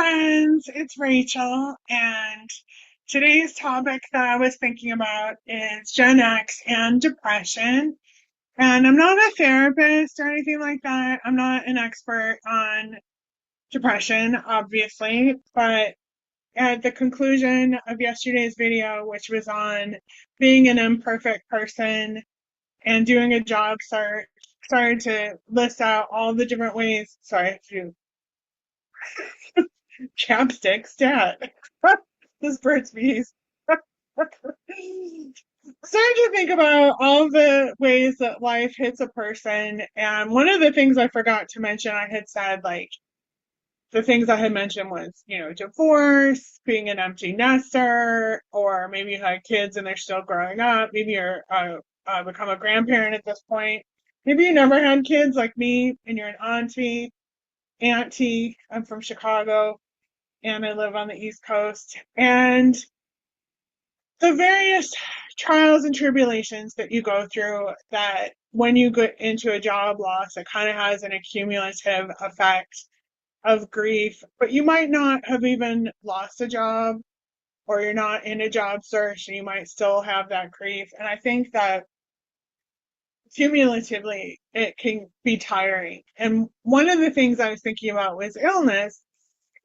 friends, it's Rachel, and today's topic that I was thinking about is Gen X and depression. And I'm not a therapist or anything like that. I'm not an expert on depression, obviously, but at the conclusion of yesterday's video, which was on being an imperfect person and doing a job search, started to list out all the different ways. Sorry, to chapstick stat. This bird's bees. Starting to think about all the ways that life hits a person, and one of the things I forgot to mention, I had said like the things I had mentioned was, divorce, being an empty nester, or maybe you had kids and they're still growing up. Maybe you're become a grandparent at this point. Maybe you never had kids like me, and you're an auntie. I'm from Chicago, and I live on the East Coast. And the various trials and tribulations that you go through, that when you get into a job loss, it kind of has an accumulative effect of grief, but you might not have even lost a job, or you're not in a job search and you might still have that grief. And I think that cumulatively it can be tiring. And one of the things I was thinking about was illness.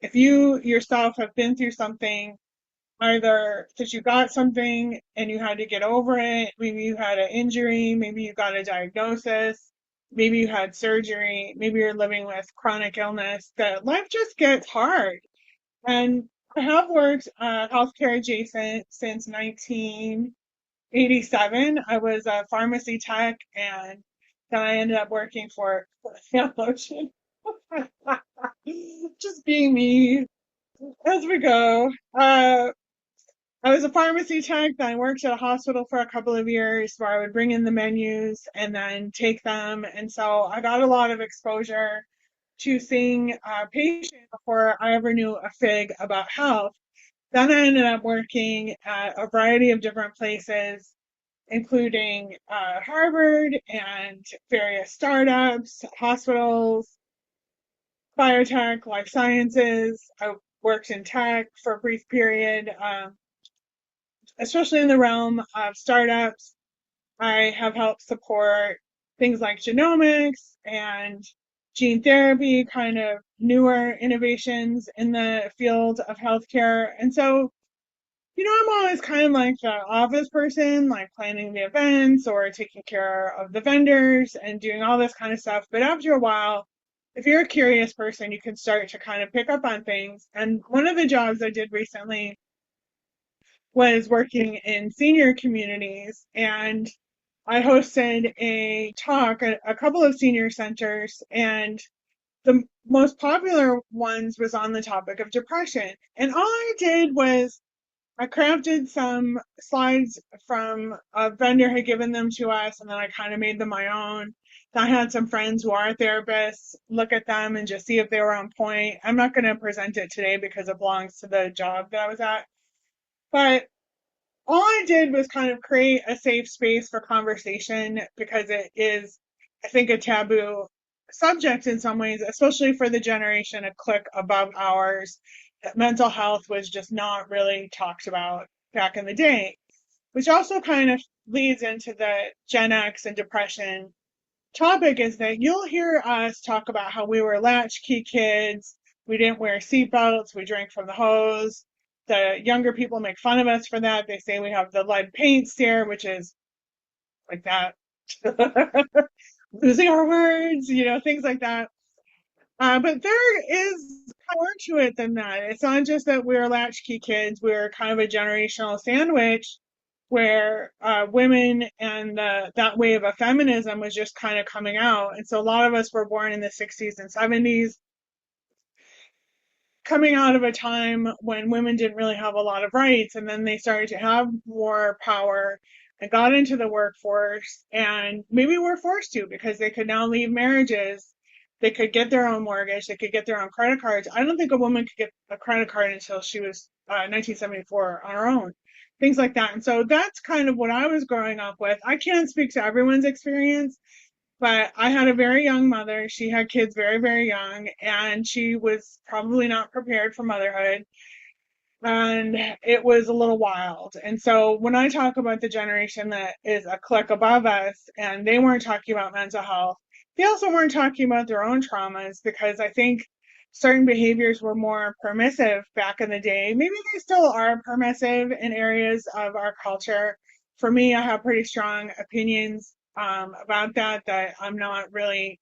If you yourself have been through something, either that you got something and you had to get over it, maybe you had an injury, maybe you got a diagnosis, maybe you had surgery, maybe you're living with chronic illness, that life just gets hard. And I have worked healthcare adjacent since 1987. I was a pharmacy tech, and then I ended up working for Lotion. Just being me as we go. I was a pharmacy tech, then I worked at a hospital for a couple of years where I would bring in the menus and then take them. And so I got a lot of exposure to seeing patients before I ever knew a fig about health. Then I ended up working at a variety of different places, including Harvard and various startups, hospitals, biotech, life sciences. I worked in tech for a brief period. Especially in the realm of startups, I have helped support things like genomics and gene therapy, kind of newer innovations in the field of healthcare. And so, I'm always kind of like the office person, like planning the events or taking care of the vendors and doing all this kind of stuff. But after a while, if you're a curious person, you can start to kind of pick up on things. And one of the jobs I did recently was working in senior communities, and I hosted a talk at a couple of senior centers, and the most popular ones was on the topic of depression. And all I did was I crafted some slides from a vendor had given them to us, and then I kind of made them my own. I had some friends who are therapists look at them and just see if they were on point. I'm not going to present it today because it belongs to the job that I was at. But all I did was kind of create a safe space for conversation, because it is, I think, a taboo subject in some ways, especially for the generation a click above ours, that mental health was just not really talked about back in the day, which also kind of leads into the Gen X and depression topic, is that you'll hear us talk about how we were latchkey kids, we didn't wear seatbelts, we drank from the hose. The younger people make fun of us for that. They say we have the lead paint stare, which is like that. Losing our words, things like that. But there is more to it than that. It's not just that we're latchkey kids. We're kind of a generational sandwich where women and that wave of feminism was just kind of coming out. And so a lot of us were born in the 60s and 70s, coming out of a time when women didn't really have a lot of rights, and then they started to have more power and got into the workforce, and maybe were forced to because they could now leave marriages, they could get their own mortgage, they could get their own credit cards. I don't think a woman could get a credit card until she was 1974 on her own, things like that. And so that's kind of what I was growing up with. I can't speak to everyone's experience, But I had a very young mother. She had kids very, very young, and she was probably not prepared for motherhood. And it was a little wild. And so when I talk about the generation that is a click above us, and they weren't talking about mental health, they also weren't talking about their own traumas, because I think certain behaviors were more permissive back in the day. Maybe they still are permissive in areas of our culture. For me, I have pretty strong opinions about that, that I'm not really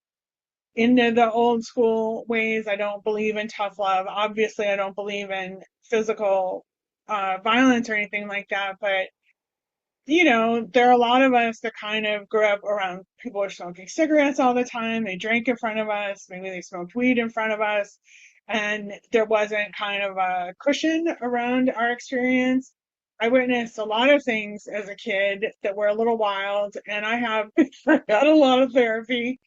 into the old school ways. I don't believe in tough love. Obviously, I don't believe in physical violence or anything like that. But, there are a lot of us that kind of grew up around people who are smoking cigarettes all the time. They drank in front of us. Maybe they smoked weed in front of us. And there wasn't kind of a cushion around our experience. I witnessed a lot of things as a kid that were a little wild, and I have had a lot of therapy,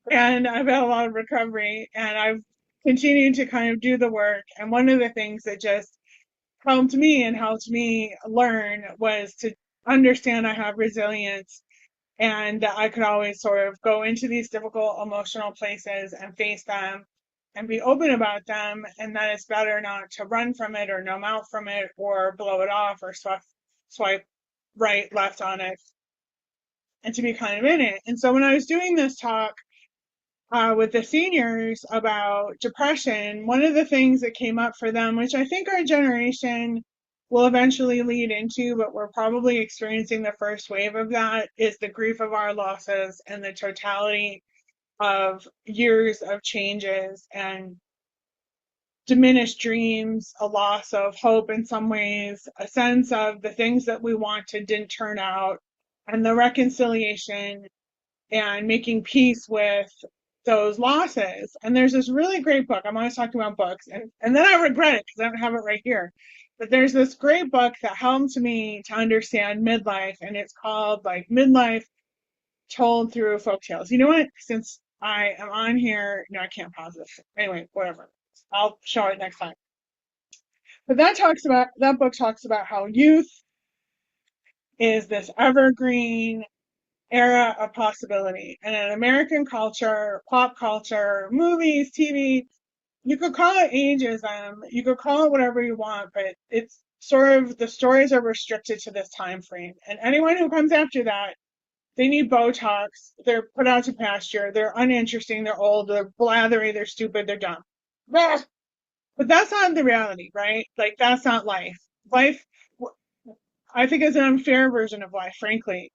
and I've had a lot of recovery, and I've continued to kind of do the work. And one of the things that just helped me learn was to understand I have resilience, and that I could always sort of go into these difficult emotional places and face them and be open about them. And that it's better not to run from it or numb out from it or blow it off or swipe right, left on it, and to be kind of in it. And so when I was doing this talk, with the seniors about depression, one of the things that came up for them, which I think our generation will eventually lead into, but we're probably experiencing the first wave of that, is the grief of our losses and the totality of years of changes and diminished dreams, a loss of hope in some ways, a sense of the things that we wanted didn't turn out, and the reconciliation and making peace with those losses. And there's this really great book. I'm always talking about books, and then I regret it because I don't have it right here. But there's this great book that helped me to understand midlife, and it's called like Midlife Told Through Folk Tales. You know what? Since I am on here, no, I can't pause this. Anyway, whatever. I'll show it next time. But that book talks about how youth is this evergreen era of possibility. And in American culture, pop culture, movies, TV, you could call it ageism, you could call it whatever you want, but it's sort of the stories are restricted to this time frame. And anyone who comes after that, they need Botox, they're put out to pasture, they're uninteresting, they're old, they're blathery, they're stupid, they're dumb. But that's not the reality, right? Like, that's not life. Life, I think, is an unfair version of life, frankly,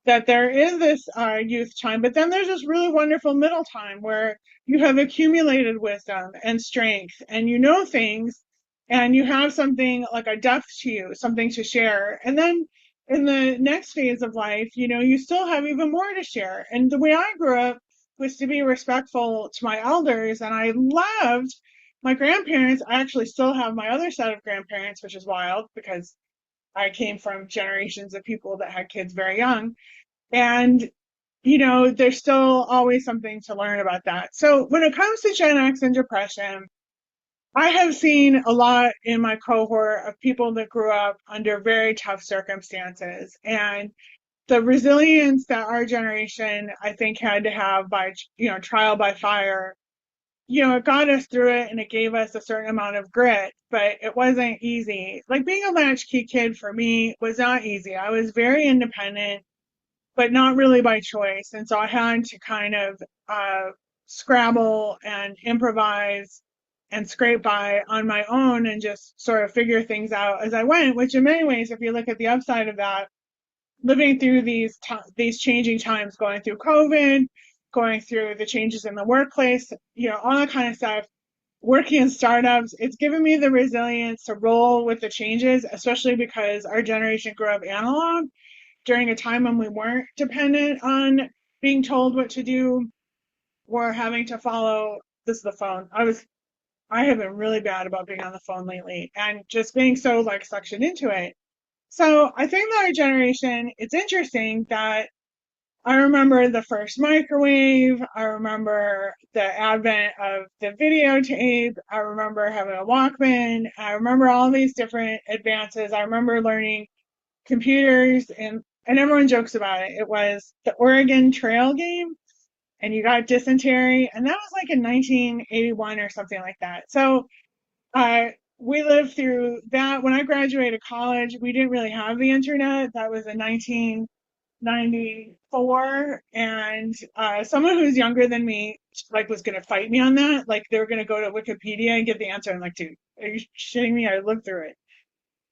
that there is this youth time, but then there's this really wonderful middle time where you have accumulated wisdom and strength, and you know things, and you have something like a depth to you, something to share. And then in the next phase of life, you still have even more to share. And the way I grew up was to be respectful to my elders, and I loved my grandparents. I actually still have my other set of grandparents, which is wild because I came from generations of people that had kids very young. And, there's still always something to learn about that. So when it comes to Gen X and depression, I have seen a lot in my cohort of people that grew up under very tough circumstances. And the resilience that our generation, I think, had to have by, trial by fire, it got us through it and it gave us a certain amount of grit, but it wasn't easy. Like, being a latchkey kid for me was not easy. I was very independent, but not really by choice. And so I had to kind of scrabble and improvise and scrape by on my own and just sort of figure things out as I went, which in many ways, if you look at the upside of that, living through these changing times, going through COVID, going through the changes in the workplace, all that kind of stuff, working in startups, it's given me the resilience to roll with the changes, especially because our generation grew up analog during a time when we weren't dependent on being told what to do or having to follow. This is the phone. I have been really bad about being on the phone lately and just being so like suctioned into it. So I think that our generation, it's interesting that I remember the first microwave. I remember the advent of the videotape. I remember having a Walkman. I remember all these different advances. I remember learning computers, and everyone jokes about it. It was the Oregon Trail game. and you got dysentery, and that was like in 1981 or something like that. So uh, we lived through that. When I graduated college, we didn't really have the internet. That was in 1994, and someone who's younger than me like was going to fight me on that. Like they were going to go to Wikipedia and get the answer. I'm like, dude, are you shitting me? I looked through it.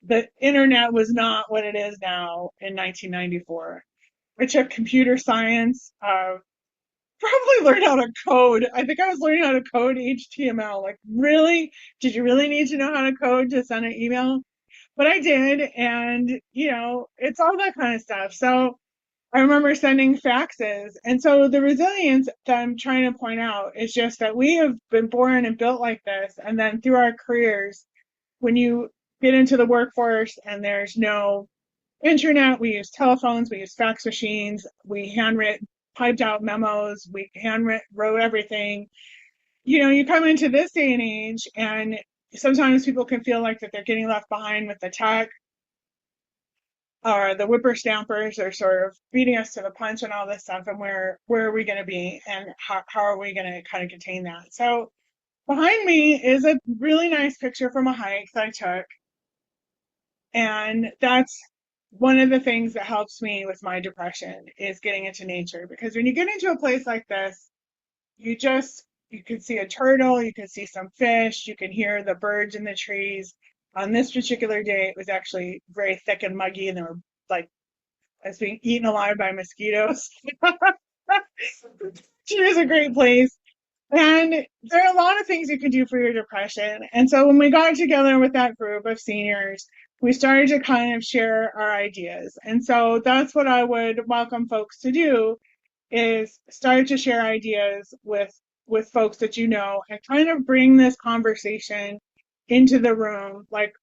The internet was not what it is now in 1994. I took computer science. Probably learned how to code. I think I was learning how to code HTML. Like, really? Did you really need to know how to code to send an email? But I did, and it's all that kind of stuff. So I remember sending faxes. And so the resilience that I'm trying to point out is just that we have been born and built like this. And then through our careers, when you get into the workforce and there's no internet, we use telephones, we use fax machines, we handwritten, typed out memos, we wrote everything. You come into this day and age, and sometimes people can feel like that they're getting left behind with the tech, or the whippersnappers are sort of beating us to the punch and all this stuff, and where are we going to be, and how are we going to kind of contain that? So behind me is a really nice picture from a hike that I took, and that's one of the things that helps me with my depression is getting into nature, because when you get into a place like this, you can see a turtle, you can see some fish, you can hear the birds in the trees. On this particular day, it was actually very thick and muggy, and they were like, I was being eaten alive by mosquitoes. It is a great place. And there are a lot of things you can do for your depression. And so when we got together with that group of seniors, we started to kind of share our ideas. And so that's what I would welcome folks to do, is start to share ideas with folks that you know, and kind of bring this conversation into the room. Like,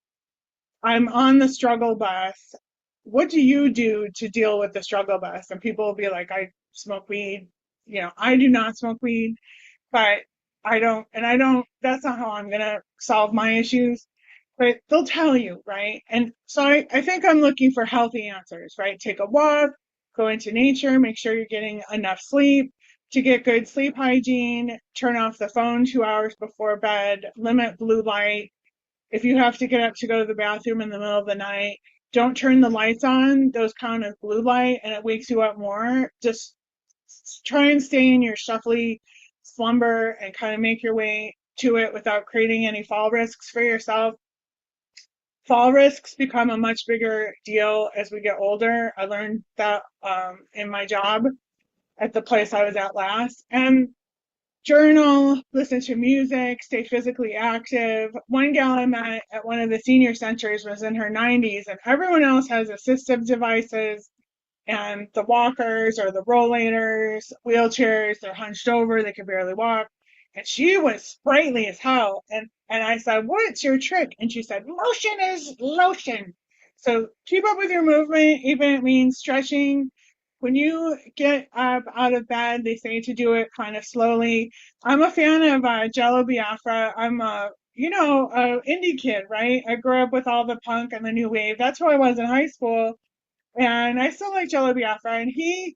I'm on the struggle bus. What do you do to deal with the struggle bus? And people will be like, I smoke weed. I do not smoke weed, but that's not how I'm going to solve my issues. But they'll tell you, right? And so I think I'm looking for healthy answers, right? Take a walk, go into nature, make sure you're getting enough sleep. To get good sleep hygiene, turn off the phone 2 hours before bed, limit blue light. If you have to get up to go to the bathroom in the middle of the night, don't turn the lights on. Those count as blue light and it wakes you up more. Just try and stay in your shuffly slumber and kind of make your way to it without creating any fall risks for yourself. Fall risks become a much bigger deal as we get older. I learned that in my job at the place I was at last. And journal, listen to music, stay physically active. One gal I met at one of the senior centers was in her 90s, and everyone else has assistive devices and the walkers or the rollators, wheelchairs, they're hunched over, they can barely walk. And she was sprightly as hell. And I said, what's your trick? And she said, motion is lotion. So keep up with your movement, even if it means stretching. When you get up out of bed, they say to do it kind of slowly. I'm a fan of Jello Biafra. I'm a indie kid, right? I grew up with all the punk and the new wave. That's who I was in high school. And I still like Jello Biafra. And he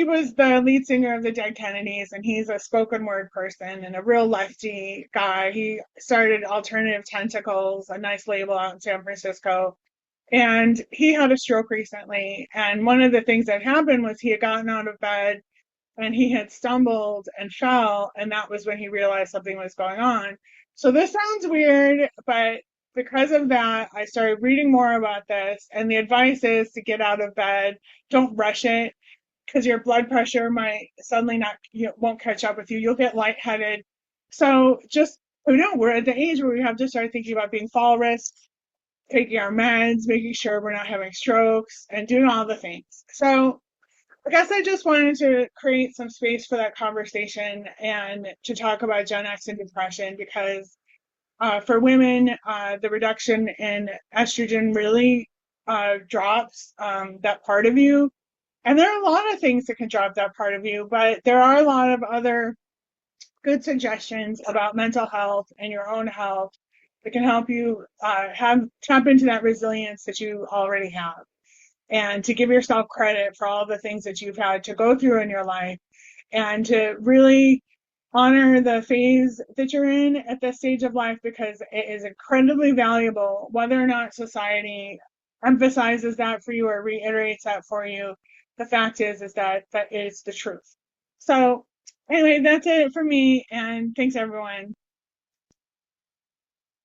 was the lead singer of the Dead Kennedys, and he's a spoken word person and a real lefty guy. He started Alternative Tentacles, a nice label out in San Francisco. And he had a stroke recently. And one of the things that happened was he had gotten out of bed and he had stumbled and fell. And that was when he realized something was going on. So this sounds weird, but because of that, I started reading more about this. And the advice is to get out of bed, don't rush it, because your blood pressure might suddenly not, won't catch up with you. You'll get lightheaded. So just, we're at the age where we have to start thinking about being fall risk, taking our meds, making sure we're not having strokes, and doing all the things. So I guess I just wanted to create some space for that conversation and to talk about Gen X and depression, because for women, the reduction in estrogen really drops that part of you. And there are a lot of things that can drop that part of you, but there are a lot of other good suggestions about mental health and your own health that can help you tap into that resilience that you already have, and to give yourself credit for all the things that you've had to go through in your life, and to really honor the phase that you're in at this stage of life, because it is incredibly valuable, whether or not society emphasizes that for you or reiterates that for you. The fact is that that is the truth. So anyway, that's it for me, and thanks everyone.